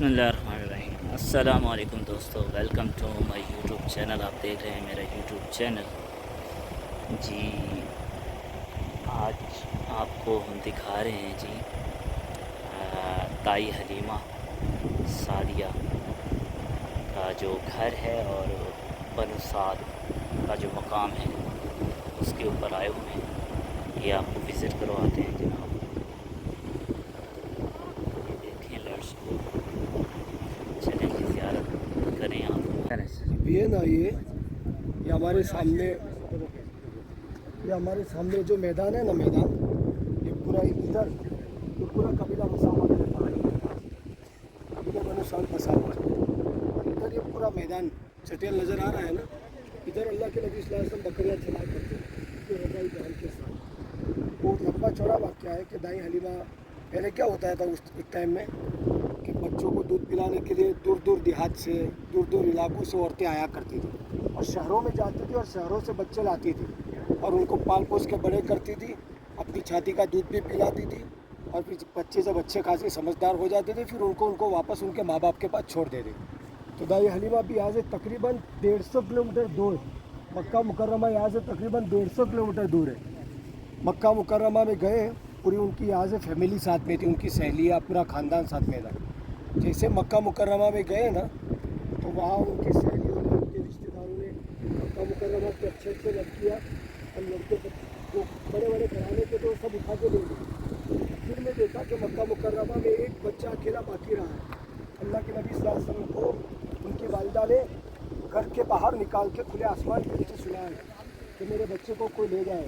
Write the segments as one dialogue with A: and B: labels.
A: बिस्मिल्लाहिर्रहमानिर्रहीम। अस्सलाम वालेकुम दोस्तों, welcome to my YouTube channel. आप देख रहे हैं मेरा यूट्यूब चैनल। जी, आज आपको हम दिखा रहे हैं जी ताई हलीमा सादिया का जो घर है और बनु साद का जो मकाम है उसके ऊपर आए हुए हैं। ये आपको विज़िट करवाते हैं जनाब। ये देखें लर्स को, चलें जी ज़ियारत करें आप।
B: ये ना ये हमारे सामने जो मैदान है ना, मैदान ये पूरा इधर ये पूरा कबीला बसा हुआ है, पहाड़ी के पास कबीला बनु साद बसा हुआ है। इधर ये पूरा मैदान चटेल नज़र आ रहा है ना, इधर अल्लाह के नबी सल्लल्लाहु अलैहि वसल्लम बकरियाँ चला करते थे रज़ाई बहन के साथ। बहुत लंबा चौड़ा वाक़या है कि दाई हलीमा पहले क्या होता था उस टाइम में कि बच्चों को दूध पिलाने के लिए दूर दूर देहात से, दूर दूर इलाकों से औरतें आया करती थी और शहरों में जाती थी और शहरों से बच्चे लाती थी और उनको पाल पोस के बड़े करती थी, अपनी छाती का दूध भी पिलाती थी और फिर बच्चे जब अच्छे खासे समझदार हो जाते थे फिर उनको वापस उनके माँ बाप के पास छोड़ देते। तो दाई हलीमा भी यहाँ से तकरीबन 150 किलोमीटर दूर, मक्का मुकर्रमा यहाँ से तकरीबन 150 किलोमीटर दूर है। मक्का मुकर्रमा में गए, पूरी उनकी यहाँ से फैमिली साथ में थी, उनकी सहेलियाँ, पूरा ख़ानदान साथ में था। जैसे मक्का मुकर्रमा में गए ना तो वहाँ उनकी सहेलियों ने, उनके रिश्तेदारों ने मक्का मुकर्रमा के अच्छे अच्छे लड़कियाँ और लड़के जो बड़े बड़े घराने के तो सब उठा के ले गए। फिर मैं देखा कि मक्का मुकर्रमा में एक बच्चा अकेला बाकी रहा है। अल्लाह के नबी सल्लल्लाहु अलैहि वसल्लम को उनकी वालिदा ने घर के बाहर निकाल के खुले आसमान के नीचे सुलाया कि मेरे बच्चे को कोई ले जाए।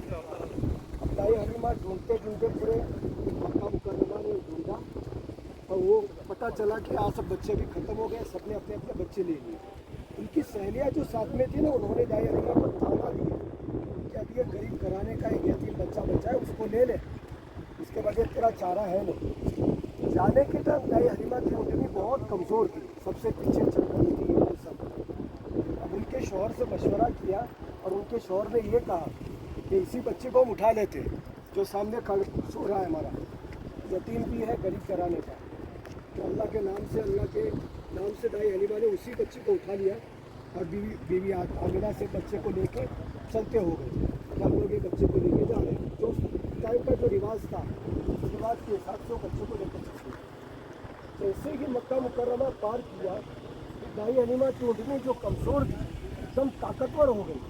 B: अब दाई हलीमा ढूंढते ढूंढते पूरे मक्का मुकर्रमा में ढूंढा और वो पता चला कि आज सब बच्चे भी ख़त्म हो गए, सबने अपने अपने बच्चे ले लिए। उनकी सहेलियाँ जो साथ में थी ना, उन्होंने दाई हलीमा को ताना दिया कि अब ये गरीब घराने का एक यतीम बच्चा बचा है, उसको ले ले, इसके बगैर तेरा चारा है नहीं। जाने के टाइम दाई हलीमा की उंगली बहुत कमज़ोर थी, सबसे पीछे चल रही थी ये सब। अब उनके शौहर से मशवरा किया और उनके शौहर ने ये कहा कि इसी बच्चे को हम उठा लेते जो सामने सो रहा है, हमारा यतीम भी है गरीब घराने का। तो अल्लाह के नाम से दाई हलीमा ने उसी बच्चे को उठा लिया और बीवी आमिना से बच्चे को लेके चलते हो गए कि हम लोग ये बच्चे को लेके जा रहे हैं। जो उस टाइम का जो रिवाज था, उस रिवाज के हिसाब से वो बच्चे को लेकर चलते। जैसे ही मक्का मुकर्रमा पार किया, दाई हलीमा की उंगली जो कमज़ोर थी एकदम ताकतवर हो गई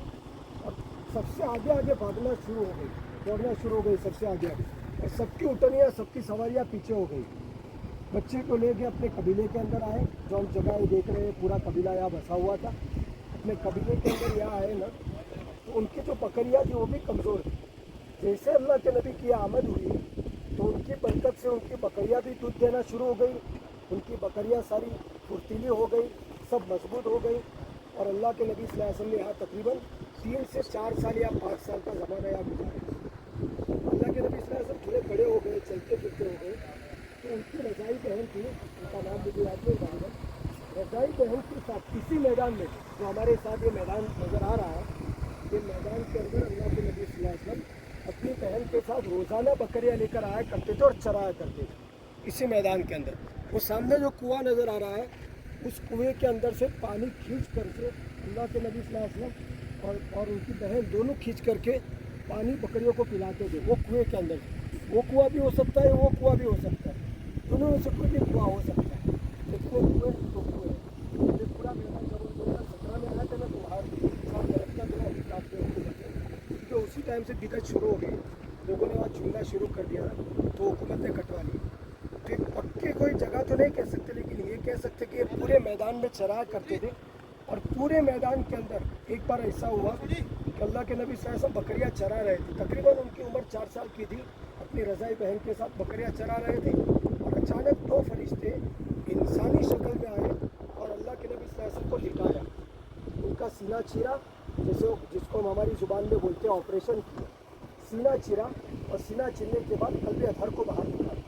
B: और सबसे आगे आगे भागना शुरू हो गई, दौड़ना शुरू हो गई सबसे आगे आगे, और सबकी उठनियाँ, सबकी सवारियाँ पीछे हो गई। बच्चे को लेके अपने कबीले के अंदर आए, जो हम जगह देख रहे हैं पूरा कबीला यहाँ बसा हुआ था। अपने कबीले के अंदर यहाँ आए ना तो उनकी जो बकरियाँ थी वो भी कमज़ोर थी। जैसे अल्लाह के नबी की आमद हुई तो उनकी बरकत से उनकी बकरियाँ भी दूध देना शुरू हो गई, उनकी बकरियाँ सारी फुर्तीली हो गई, सब मजबूत हो गई। और अल्लाह के नबी सल्लल्लाहु अलैहि वसल्लम ने यहाँ तकरीबन 3 से 4 साल या 5 साल का ज़माना यहाँ गुजारा। अल्लाह के नबी सल्लल्लाहु अलैहि वसल्लम थोड़े बड़े हो गए, चलते फिरते हो गए, तो उनकी रज़ाई बहन थी, उनका नाम मुझे याद नहीं रहेगा। रज़ाई बहन के साथ इसी मैदान में, जो हमारे साथ ये मैदान नज़र आ रहा है, ये मैदान के अंदर अल्लाह के नबी सल्लल्लाहु अलैहि वसल्लम अपनी बहन के साथ रोज़ाना बकरियाँ लेकर आया करते थे और चराया करते थे इसी मैदान के अंदर। वो सामने जो कुआं नज़र आ रहा है, उस कुएँ के अंदर से पानी खींच करके अल्लाह के नबी सल्लल्लाहु अलैहि वसल्लम और उनकी बहन दोनों खींच करके पानी बकरियों को पिलाते थे वो कुएँ के अंदर। वो कुआं भी हो सकता है, वो कुआं भी हो सकता है, दोनों में से कोई भी कुआं हो सकता है, लेकिन वो कुएँ तो कुएँ। ये पूरा मैदान जब 2017 में आया था ना तो वहाँ का जो है काटते क्योंकि उसी टाइम से दिक्कत शुरू हो गई, लोगों ने वहाँ चुनना शुरू कर दिया तो हुकूमत ने कटवा ली। तो पक्के कोई जगह तो नहीं कह सकते, लेकिन ये कह सकते कि ये पूरे मैदान में चराया करते थे। और पूरे मैदान के अंदर एक बार ऐसा हुआ कि अल्लाह के नबी सल्लल्लाहु अलैहि वसल्लम बकरियाँ चरा रहे थे, तकरीबन उनकी उम्र 4 साल की थी, अपनी रज़ाई बहन के साथ बकरियाँ चरा रहे थे और अचानक 2 फरिश्ते इंसानी शक्ल में आए और अल्लाह के नबी सल्लल्लाहु अलैहि वसल्लम को लिटाया, उनका सीना चीरा, जैसे जिसको हम हमारी ज़ुबान में बोलते हैं ऑपरेशन किया, सीना चीरा और सीना चीरने के बाद कल्बे अथर को बाहर निकाला।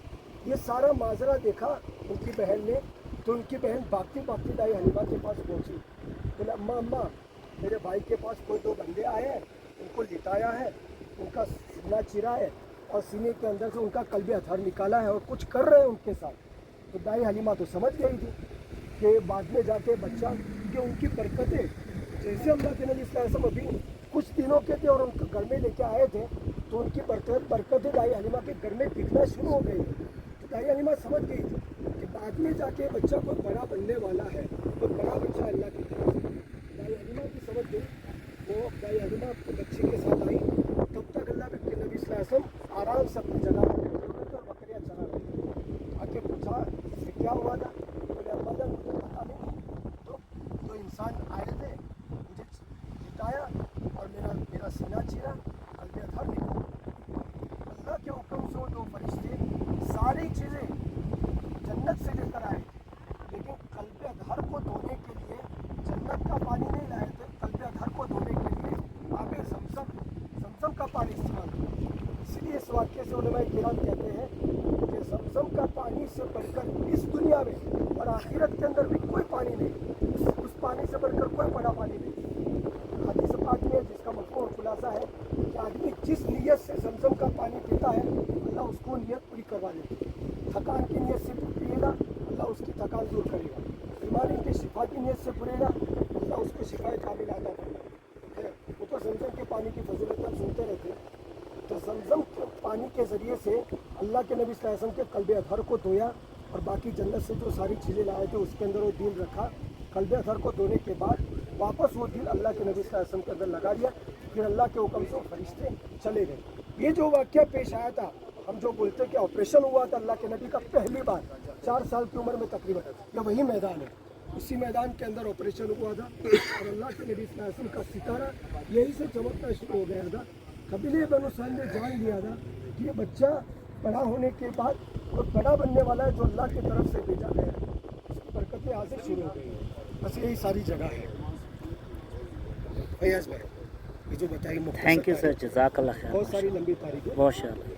B: ये सारा माजरा देखा उनकी बहन ने, तो उनकी बहन भागती भागती दाई हलीमा के पास पहुंची, बोले अम्मा अम्मा मेरे भाई के पास कोई 2 बंदे आए हैं, उनको लिटाया है, उनका सीना चीरा है और सीने के अंदर से उनका कल्बे अथर निकाला है और कुछ कर रहे हैं उनके साथ। तो दाई हलीमा तो समझ गई थी कि बाद में जाके बच्चा कि उनकी बरकतें जैसे अल्लाह के नबी सल्लल्लाहु अलैहि वसल्लम अभी कुछ दिनों के थे और उनको घर में लेके आए थे, तो उनकी बरकतें दाई हलीमा के घर में दिखना शुरू हो गई। तो दाई हलीमा समझ गई थी कि बाद में जाके बच्चा कोई बड़ा बनने वाला है, कोई बड़ा बच्चा अल्लाह की तरफ से। दाई हलीमा की समझ गई, वो दाई हलीमा अपने बच्चे के साथ आई। तब तक अल्लाह के नबी सल्लल्लाहु अलैहि वसल्लम आराम से अपनी जगह पर बैठे हुए थे और बकरियाँ चरा रहे थे। आके पूछा कि क्या हुआ था? बोले अम्मा जान मुझे पता नहीं, तो इंसान आए थे, मुझे जिताया और मेरा सीना चीरा, कल्बे अतहर निकला। अल्लाह के हुक्म से वो दो फरिश्ते सारी चीज़ें जन्नत से लेकर आए थे, लेकिन कल्बे अतहर को धोने के लिए जन्नत का पानी नहीं लाए थे। कल्बे अतहर को धोने के लिए आगे ज़मज़म का पानी इस्तेमाल किया। इसलिए इस वाक्य से उलमाए किराम कहते हैं कि ज़मज़म का पानी से बढ़कर इस दुनिया में और आखिरत के अंदर भी कोई पानी नहीं, उस पानी से बढ़कर कोई बड़ा पानी नहीं। हदीस पाक में जिसका मफ़हूम खुलासा है कि आदमी जिस नीयत से ज़मज़म का पानी पीता है, अल्लाह उसको नीयत पूरी करवा देती है। थकान की नीयत से पिएगा, अल्लाह उसकी थकान दूर करेगा। बीमारी की शिफा की नीयत से पिएगा, अल्लाह उसको शिफाए कामिल अता करेगा। वो तो ज़मज़म के पानी की फजीलत हम सुनते रहते हैं। तो ज़मज़म के पानी के ज़रिए से अल्लाह के नबी सल्लल्लाहु अलैहि वसल्लम के कल्बे अतहर को धोया और बाकी जन्नत से जो सारी चीज़ें लाए थे उसके अंदर वो दिल रखा। कल्बे अतहर को धोने के बाद वापस वो दिल अल्लाह के नबी सल्लल्लाहु अलैहि वसल्लम के अंदर लगा दिया। फिर अल्लाह के हुक्म से फरिश्ते चले गए। ये जो वाक़या पेश आया था, हम जो बोलते हैं कि ऑपरेशन हुआ था अल्लाह के नबी का पहली बार 4 साल की उम्र में तकरीबन, यह वही मैदान है। उसी मैदान के अंदर ऑपरेशन हुआ था और अल्लाह के नबी सल्लल्लाहु अलैहि वसल्लम का सितारा यही से चमकना शुरू हो गया था। कबीले बनु सैद ने जान लिया था कि ये बच्चा बड़ा होने के बाद और बड़ा बनने वाला है, जो अल्लाह की तरफ से भेजा गया है। उसकी बरकतें यहाँ से शुरू हो गई हैं। बस यही सारी जगह है। फैयाज भाई, ये जो बताइए मुख्तसर
A: थैंक यू सर,
B: तारीख,
A: जज़ाकल्लाह खैर।
B: बहुत सारी लंबी तारीख है।
A: बहुत शुक्रिया।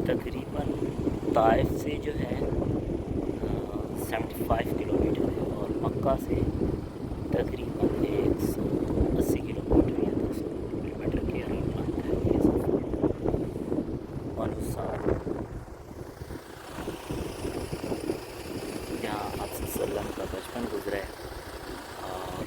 A: तकरीबन ताइफ से जो है 75 किलोमीटर है और मक्का से तकरीबन 180 किलोमीटर या 200 किलोमीटर के अराउंड है ये सफ़र। अनुसार जहाँ आप सल्लम का बचपन गुजरा है और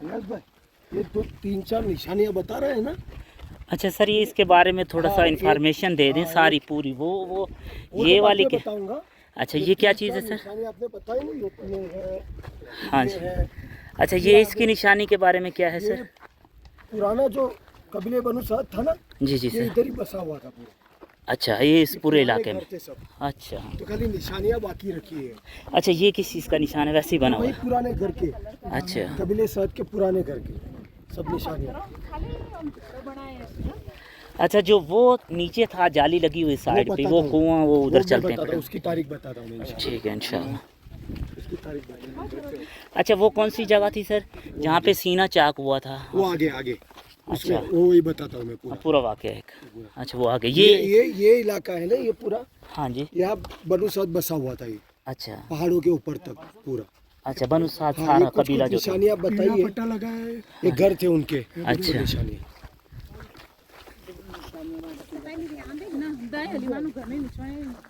B: अनियास भाई, ये दो तीन चार निशानियां बता रहे हैं ना,
A: अच्छा सर, ये इसके बारे में थोड़ा सा
B: हाँ,
A: इन्फॉर्मेशन दे दें
B: हाँ,
A: सारी पूरी। वो
B: वो
A: ये
B: तो
A: वाली
B: बाद में
A: के,
B: बताऊंगा।
A: अच्छा ये क्या चीज़ है सर?
B: निशानी आपने बताई नहीं, ये है,
A: हाँ
B: ये
A: जी,
B: है,
A: अच्छा ये इसकी निशानी के बारे में क्या है
B: ये
A: सर?
B: पुराना जो कबीले बनु साद था ना,
A: जी जी
B: ये
A: सर,
B: इधर ही बसा हुआ था पूरा।
A: अच्छा ये इस
B: ये
A: पूरे
B: पुराने
A: इलाके
B: घर
A: में,
B: थे सब,
A: अच्छा
B: तो खाली निशानियां बाकी रखी है।
A: अच्छा ये किस चीज़ का निशान है? वैसे ही बना हुआ
B: वही
A: है,
B: पुराने घर के,
A: अच्छा
B: कबीले साद के पुराने घर के सब निशानियां।
A: अच्छा। जो वो नीचे था जाली लगी हुई साइड पे, वो कुआं वो उधर चलते हैं,
B: उसकी तारीख बताता हूँ मैं इंशाल्लाह।
A: ठीक है इंशाल्लाह।
B: उसकी तारीख बताता
A: अच्छा वो कौन सी जगह थी सर जहाँ पे सीना चाक हुआ था?
B: हूँ। वो आगे आगे, उसमें
A: अच्छा।
B: वो ही बताता हूँ मैं पूरा।
A: पूरा वाक़या है एक, अच्छा वो आगे
B: ये इलाका है ना, ये पूरा
A: हाँ जी,
B: यहाँ बनु साद बसा हुआ था, ये
A: अच्छा
B: पहाड़ों के ऊपर तक पूरा।
A: अच्छा बनु साद
B: हाँ,
A: सारा
B: ये कुछ
A: कबीला जो था,
B: निशानियां बताइए, पट्टा लगा है, ये घर थे उनके,
A: अच्छा।
B: निशानियां।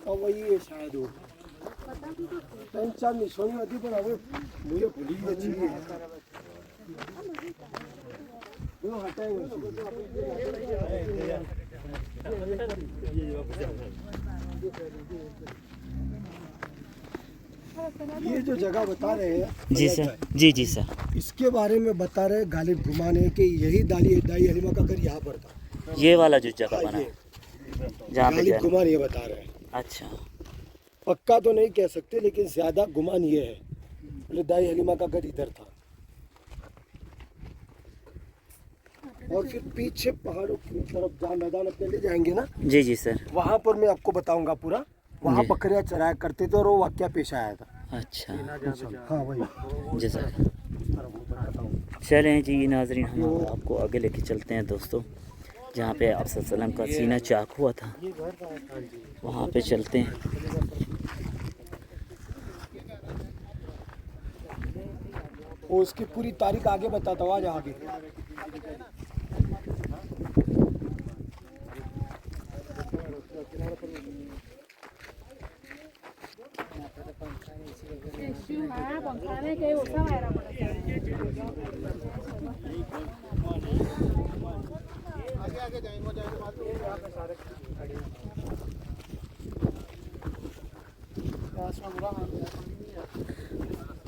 B: और वही है शायद वो तीन चार निशानियां थी, पर अब मुझे भूली हुई चाहिए। वो हटाएंगे ये जो जगह बता रहे हैं
A: जी सर, जी जी सर,
B: इसके बारे में बता रहे गालिब गुमान है कि यही दाई हलीमा का घर यहाँ पर था।
A: ये वाला जो जगह बना
B: ये
A: है जहाँ पे
B: गालिब
A: गया,
B: गुमान ये बता रहे हैं,
A: अच्छा
B: पक्का तो नहीं कह सकते, लेकिन ज्यादा गुमान ये है बोले दाई हलीमा का घर इधर था। और फिर पीछे पहाड़ों की तरफ जहाँ मैदान अपने ले जाएंगे ना,
A: जी जी सर,
B: वहाँ पर मैं आपको बताऊंगा पूरा, वहाँ
A: जी।
B: बकरियाँ चराया करते थे और वो वाक्य पेश आया था।
A: अच्छा
B: हाँ वही
A: जी सर। चलें जी नाजरीन, हम आपको आगे लेके चलते हैं दोस्तों, जहाँ पे आप सल्लम का सीना चाक हुआ था, वहाँ पे चलते हैं।
B: वो उसकी पूरी तारीख आगे बताता हूँ, आज आगे।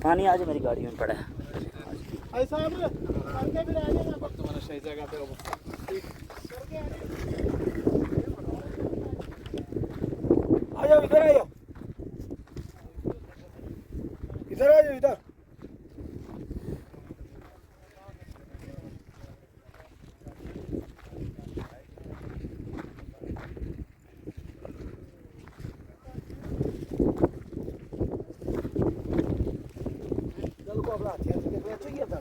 A: पानी आज मेरी गाड़ी में पड़ा है।
B: आ जाओ इधर, आ जाओ इधर, आ जाओ इधर। चलो को अपना हथियार से देखना चाहिए था।